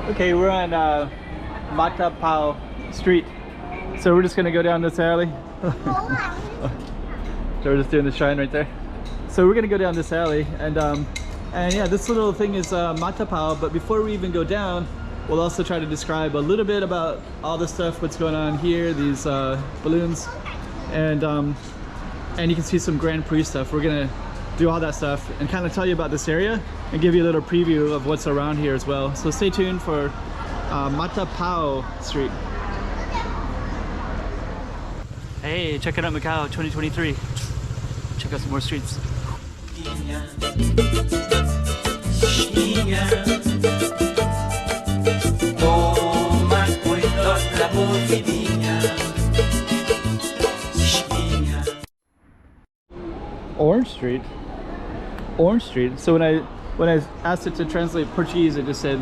Okay, we're on Matapau Street, so we're just gonna go down this alley. So we're just doing the shrine right there. So we're gonna go down this alley, and yeah, this little thing is Matapau. But before we even go down, we'll also try to describe a little bit about all the stuff, what's going on here, these balloons, and you can see some Grand Prix stuff. We're gonna do all that stuff and kind of tell you about this area and give you a little preview of what's around here as well. So stay tuned for Matapau Street. Hey, check it out, Macau 2023. Check out some more streets. Orange Street. Orange Street. So when I asked it to translate Portuguese, it just said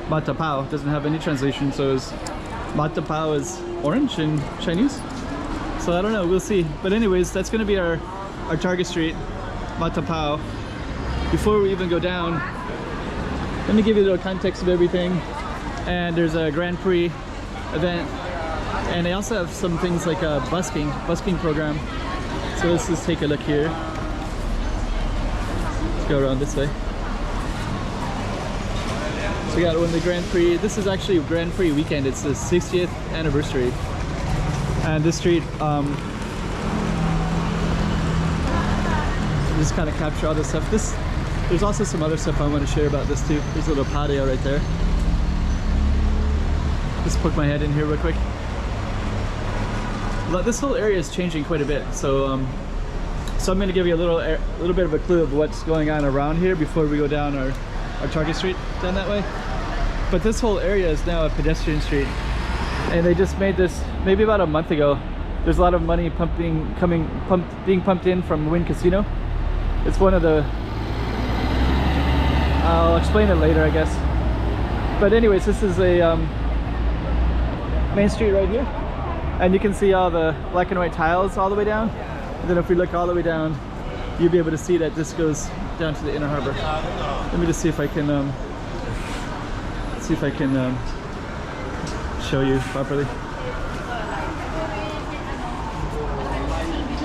Matapau. It doesn't have any translation, so it's Matapau is orange in Chinese. So I don't know, we'll see. But anyways, that's gonna be our target street, Matapau. Before we even go down, let me give you a little context of everything. And there's a Grand Prix event, and they also have some things like a busking program. So let's just take a look here. Let's go around this way. So we got one of the Grand Prix. This is actually Grand Prix weekend. It's the 60th anniversary. And this street, just kind of capture all this stuff. There's also some other stuff I want to share about this too. There's a little patio right there. Just poke my head in here real quick. But this whole area is changing quite a bit. So I'm going to give you a little bit of a clue of what's going on around here before we go down our target street down that way. But this whole area is now a pedestrian street. And they just made this maybe about a month ago. There's a lot of money being pumped in from Wynn Casino. It's one of the, I'll explain it later, I guess. But anyways, this is a main street right here, and you can see all the black and white tiles all the way down. And then if we look all the way down, you'll be able to see that this goes down to the inner harbor. Let me just see if I can show you properly.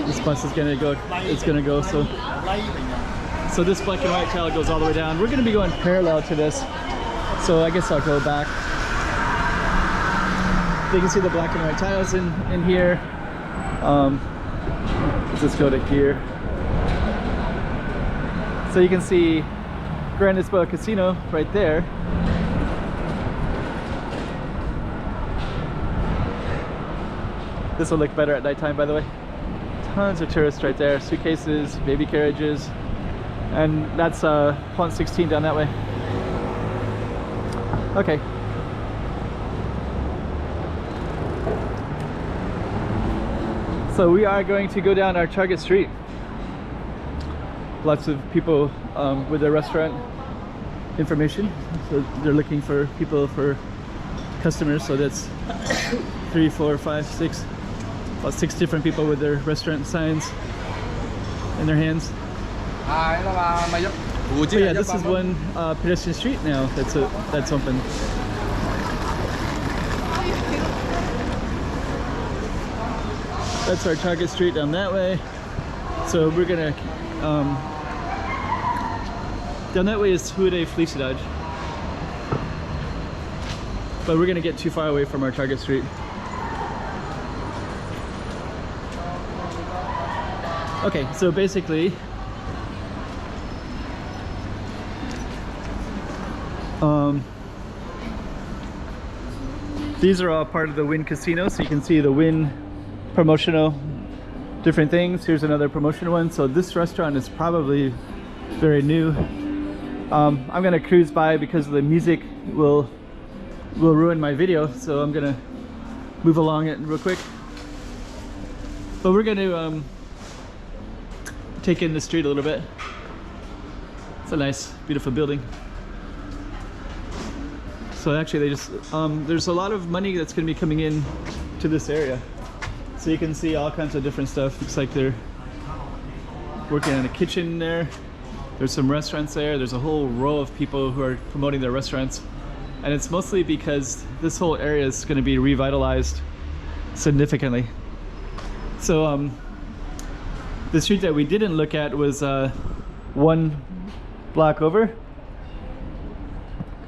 This bus is gonna go, it's gonna go, so this black and white tile goes all the way down. We're gonna be going parallel to this, so I guess I'll go back. You can see the black and white tiles in here. Let's just go to here. So you can see Grand Lisboa Casino right there. This will look better at nighttime, by the way. Tons of tourists right there, suitcases, baby carriages, and that's Pont 16 down that way. Okay. So we are going to go down our target street. Lots of people with their restaurant information. So they're looking for people, for customers. So that's 3, 4, 5, 6. About 6 different people with their restaurant signs in their hands. But yeah, this is one pedestrian street now that's open. That's our target street down that way. So we're gonna down that way is Rua Felicidade, but we're gonna get too far away from our target street. Okay, so basically, these are all part of the Wynn Casino, so you can see the Wynn promotional different things. Here's another promotional one. So this restaurant is probably very new. I'm gonna cruise by because the music will ruin my video, so I'm gonna move along it real quick. But we're gonna take in the street a little bit. It's a nice, beautiful building. So actually they just, there's a lot of money that's gonna be coming in to this area. So you can see all kinds of different stuff. Looks like they're working in a kitchen there. There's some restaurants there. There's a whole row of people who are promoting their restaurants. and it's mostly because this whole area is going to be revitalized significantly. So the street that we didn't look at was one block over,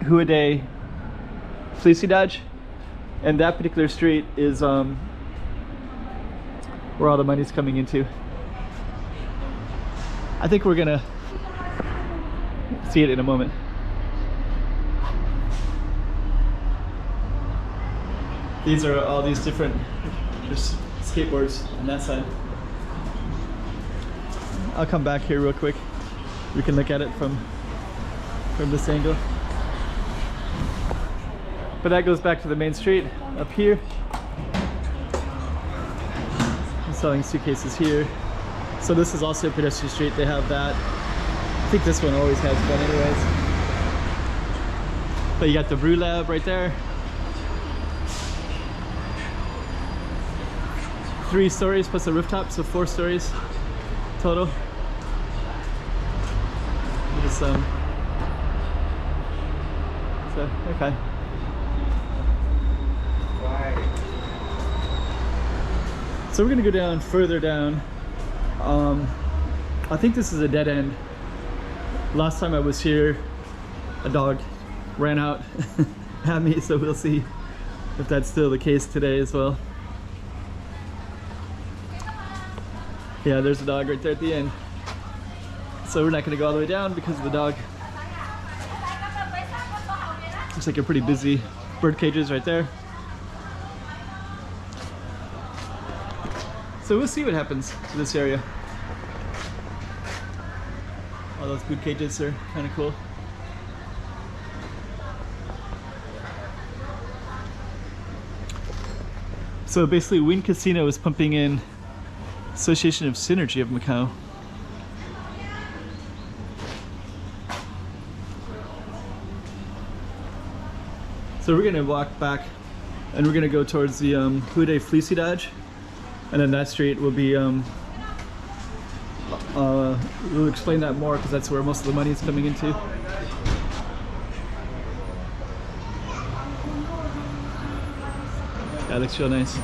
Huade Felicidade, and that particular street is where all the money's coming into. I think we're gonna see it in a moment. These are all these different, there's skateboards on that side. I'll come back here real quick. We can look at it from this angle. But that goes back to the main street up here. I'm selling suitcases here. So this is also a pedestrian street. They have that. I think this one always has one anyways. But you got the brew lab right there. 3 stories plus a rooftop, so 4 stories total. Just, so, okay. So we're gonna go down further down. I think this is a dead end. Last time I was here, a dog ran out at me, so we'll see if that's still the case today as well. Yeah, there's a dog right there at the end. So we're not gonna go all the way down because of the dog. Looks like a pretty busy bird cages right there. So we'll see what happens to this area. All those bird cages are kind of cool. So basically Wynn Casino is pumping in Association of Synergy of Macau. So we're gonna walk back and we're gonna go towards the Huade Felicidade, and then that street will be we'll explain that more because that's where most of the money is coming into. That looks real nice.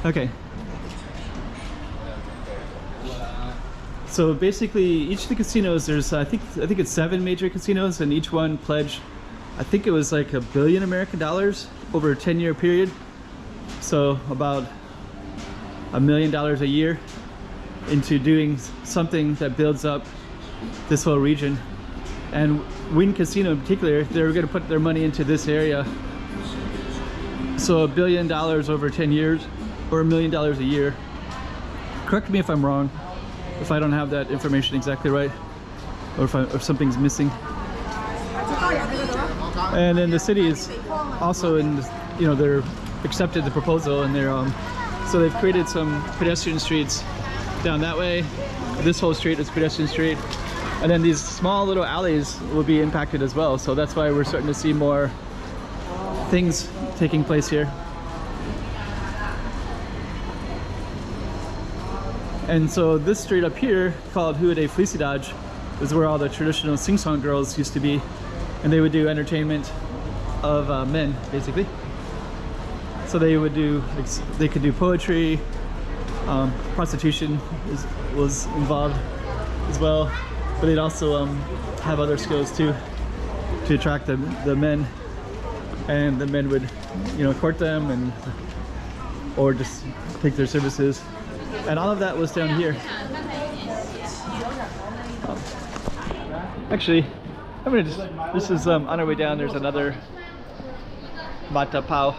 Okay. So basically, each of the casinos, there's I think it's 7 major casinos, and each one pledged, I think it was like $1 billion American over a 10-year period. So about $1 million a year into doing something that builds up this whole region. And Wynn Casino in particular, they were going to put their money into this area. So $1 billion over 10 years, or $1 million a year. Correct me if I'm wrong, if I don't have that information exactly right, or if something's missing. And then the city is also in, you know, they're accepted the proposal, and they're so they've created some pedestrian streets down that way. This whole street is pedestrian street, and then these small little alleys will be impacted as well. So that's why we're starting to see more things taking place here. And so this street up here, called Huade Felicidade, is where all the traditional sing-song girls used to be, and they would do entertainment of men, basically. So they would do, they could do poetry, prostitution was involved as well, but they'd also have other skills too to attract the men, and the men would, you know, court them and or just take their services. And all of that was down here. Actually, I'm gonna just, this is on our way down, there's another Matapau.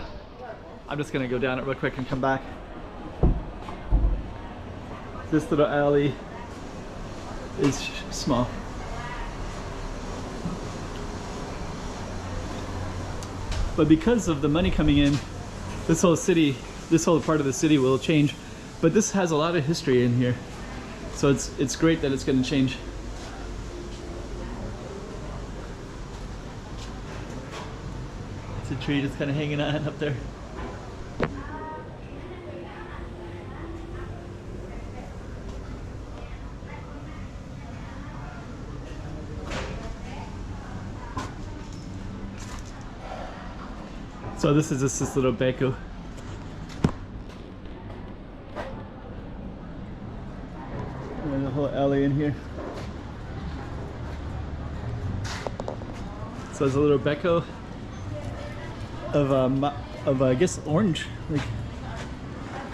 I'm just gonna go down it real quick and come back. This little alley is small. But because of the money coming in, this whole city, this whole part of the city will change. But this has a lot of history in here, so it's great that it's going to change. It's a tree just kind of hanging on up there. So this is just this little beco. And a whole alley in here. So there's a little beco of I guess orange,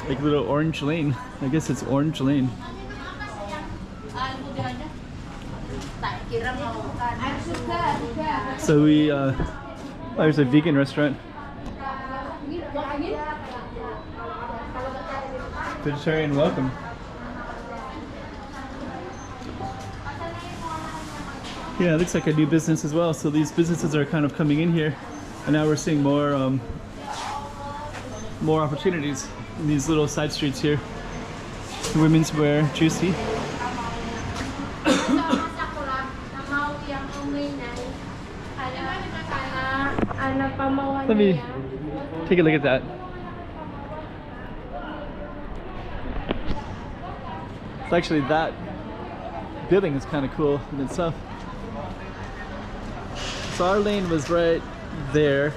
like little orange lane. I guess it's orange lane. So we there's a vegan restaurant. Vegetarian welcome. Yeah, it looks like a new business as well. So these businesses are kind of coming in here, and now we're seeing more more opportunities in these little side streets here. Women's wear, juicy. Let me take a look at that. It's actually, that building is kind of cool in itself. So our lane was right there.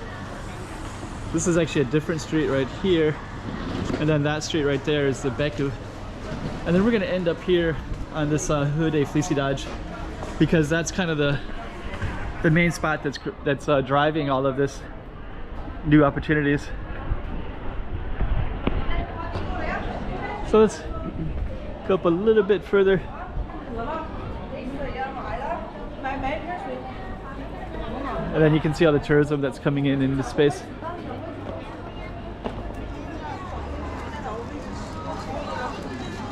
This is actually a different street right here. And then that street right there is the Beku. And then we're gonna end up here on this Rua de Felicidade, because that's kind of the main spot that's driving all of this new opportunities. So let's go up a little bit further. And then you can see all the tourism that's coming in this space.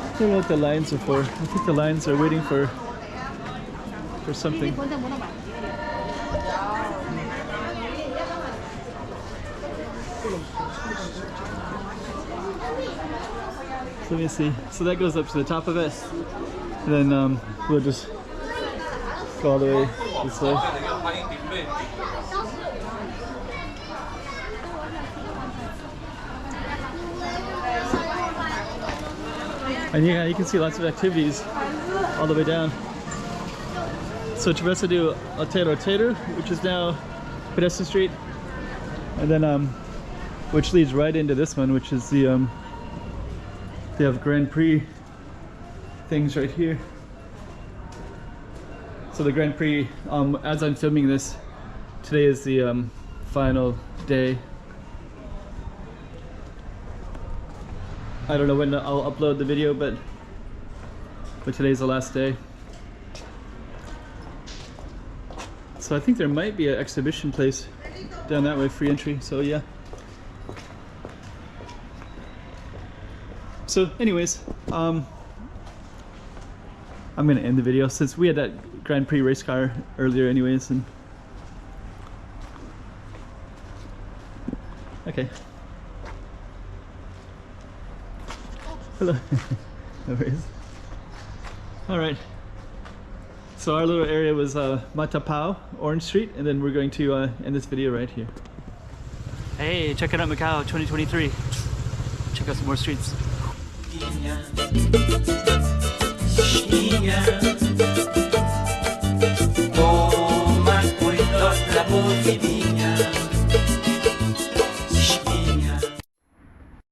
I don't know what the lines are for. I think the lines are waiting for something. So let me see. So that goes up to the top of it. And then we'll just go all the way this way. And yeah, you can see lots of activities all the way down. So Travessa do Otero, which is now pedestrian street, and then which leads right into this one, which is the they have Grand Prix things right here. So the Grand Prix, as I'm filming this, today is the final day. I don't know when I'll upload the video, but today's the last day. So I think there might be an exhibition place down that way, free entry, so yeah. So anyways, I'm gonna end the video since we had that Grand Prix race car earlier anyways, and okay. Hello. No worries. Alright. So our little area was Matapau, Orange Street, and then we're going to end this video right here. Hey, check it out Macau 2023. Check out some more streets.